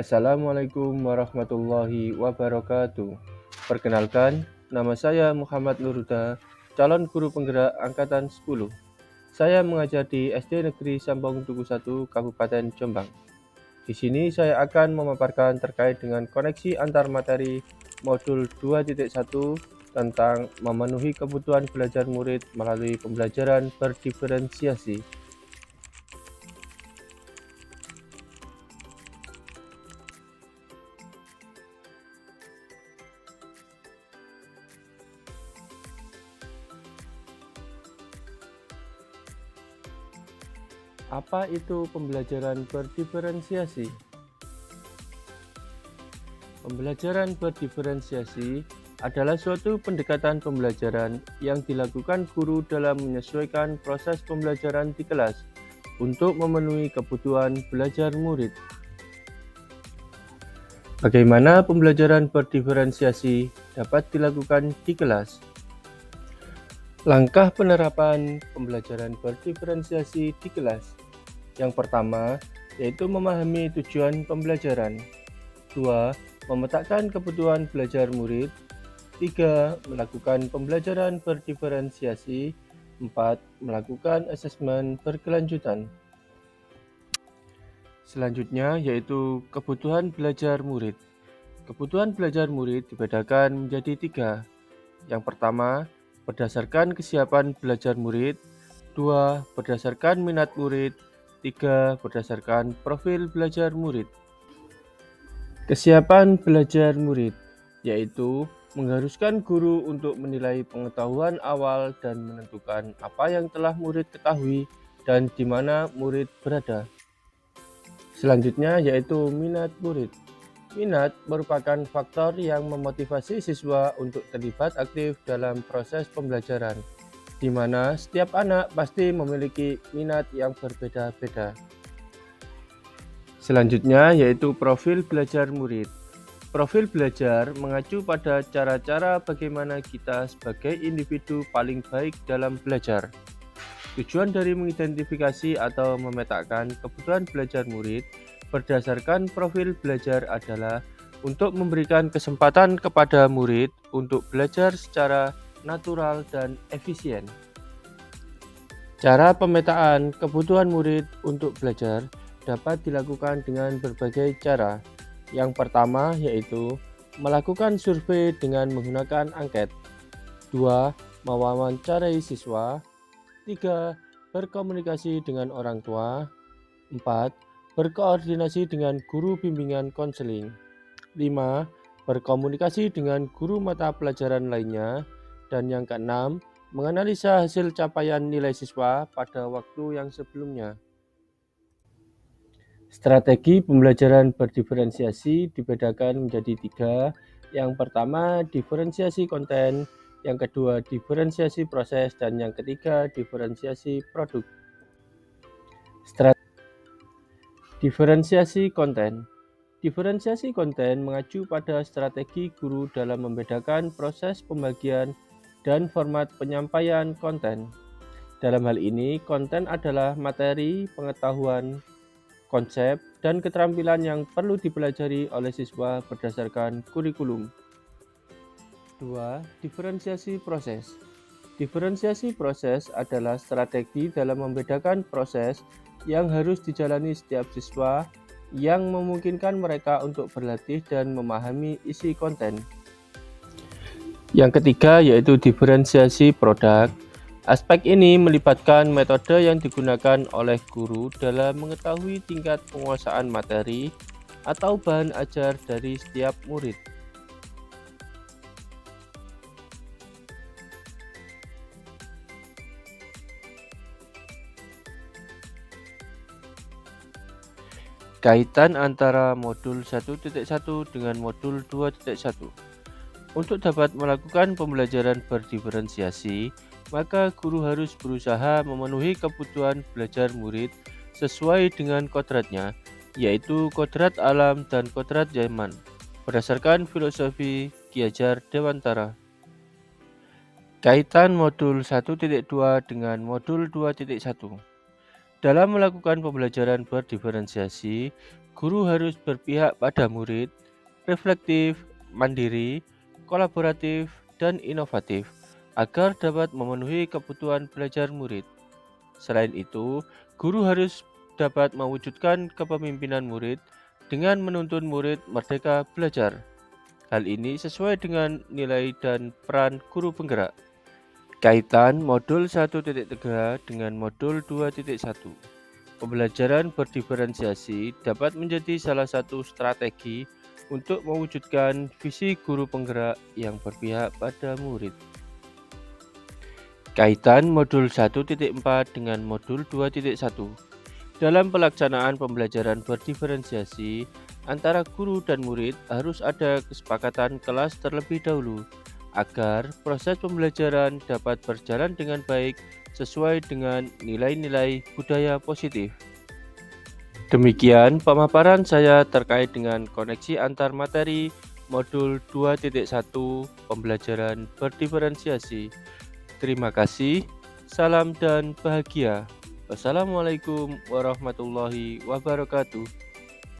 Assalamualaikum warahmatullahi wabarakatuh. Perkenalkan, nama saya Muhammad Nurhuda, calon guru penggerak angkatan 10. Saya mengajar di SD Negeri Sambong Tugu 1, Kabupaten Jombang. Di sini saya akan memaparkan terkait dengan koneksi antar materi modul 2.1 tentang memenuhi kebutuhan belajar murid melalui pembelajaran berdiferensiasi. Apa itu pembelajaran berdiferensiasi? Pembelajaran berdiferensiasi adalah suatu pendekatan pembelajaran yang dilakukan guru dalam menyesuaikan proses pembelajaran di kelas untuk memenuhi kebutuhan belajar murid. Bagaimana pembelajaran berdiferensiasi dapat dilakukan di kelas? Langkah penerapan pembelajaran berdiferensiasi di kelas. Yang pertama, yaitu memahami tujuan pembelajaran. 2. Memetakan kebutuhan belajar murid. 3. Melakukan pembelajaran berdiferensiasi. 4. Melakukan asesmen berkelanjutan. Selanjutnya yaitu kebutuhan belajar murid. Kebutuhan belajar murid dibedakan menjadi 3. Yang pertama, berdasarkan kesiapan belajar murid. 2. Berdasarkan minat murid. 3. Berdasarkan profil belajar murid. Kesiapan belajar murid, yaitu mengharuskan guru untuk menilai pengetahuan awal dan menentukan apa yang telah murid ketahui dan di mana murid berada. Selanjutnya yaitu minat murid. Minat merupakan faktor yang memotivasi siswa untuk terlibat aktif dalam proses pembelajaran, di mana setiap anak pasti memiliki minat yang berbeda-beda. Selanjutnya yaitu profil belajar murid. Profil belajar mengacu pada cara-cara bagaimana kita sebagai individu paling baik dalam belajar. Tujuan dari mengidentifikasi atau memetakan kebutuhan belajar murid berdasarkan profil belajar adalah untuk memberikan kesempatan kepada murid untuk belajar secara natural dan efisien. Cara pemetaan kebutuhan murid untuk belajar dapat dilakukan dengan berbagai cara. Yang pertama yaitu melakukan survei dengan menggunakan angket. 2. Mewawancarai siswa. 3. Berkomunikasi dengan orang tua. 4. Berkoordinasi dengan guru bimbingan konseling. 5. Berkomunikasi dengan guru mata pelajaran lainnya. Dan yang keenam, menganalisa hasil capaian nilai siswa pada waktu yang sebelumnya. Strategi pembelajaran berdiferensiasi dibedakan menjadi 3. Yang pertama, diferensiasi konten. Yang kedua, diferensiasi proses. Dan yang ketiga, diferensiasi produk. Diferensiasi konten. Diferensiasi konten mengacu pada strategi guru dalam membedakan proses pembagian dan format penyampaian konten. Dalam hal ini, konten adalah materi, pengetahuan, konsep, dan keterampilan yang perlu dipelajari oleh siswa berdasarkan kurikulum. 2. Diferensiasi proses. Diferensiasi proses adalah strategi dalam membedakan proses yang harus dijalani setiap siswa yang memungkinkan mereka untuk berlatih dan memahami isi konten. Yang ketiga yaitu diferensiasi produk. Aspek ini melibatkan metode yang digunakan oleh guru dalam mengetahui tingkat penguasaan materi atau bahan ajar dari setiap murid. Kaitan antara modul 1.1 dengan modul 2.1. Untuk dapat melakukan pembelajaran berdiferensiasi, maka guru harus berusaha memenuhi kebutuhan belajar murid sesuai dengan kodratnya, yaitu kodrat alam dan kodrat zaman, berdasarkan filosofi Ki Hajar Dewantara. Kaitan modul 1.2 dengan modul 2.1. Dalam melakukan pembelajaran berdiferensiasi, Guru harus berpihak pada murid, reflektif, mandiri, kolaboratif, dan inovatif agar dapat memenuhi kebutuhan belajar murid. Selain itu, guru harus dapat mewujudkan kepemimpinan murid dengan menuntun murid merdeka belajar. Hal ini sesuai dengan nilai dan peran guru penggerak. Kaitan modul 1.3 dengan modul 2.1. Pembelajaran berdiferensiasi dapat menjadi salah satu strategi untuk mewujudkan visi guru penggerak yang berpihak pada murid. Kaitan modul 1.4 dengan modul 2.1. Dalam pelaksanaan pembelajaran berdiferensiasi, antara guru dan murid harus ada kesepakatan kelas terlebih dahulu agar proses pembelajaran dapat berjalan dengan baik sesuai dengan nilai-nilai budaya positif. Demikian pemaparan saya terkait dengan koneksi antar materi modul 2.1 pembelajaran berdiferensiasi. Terima kasih, salam dan bahagia. Wassalamualaikum warahmatullahi wabarakatuh.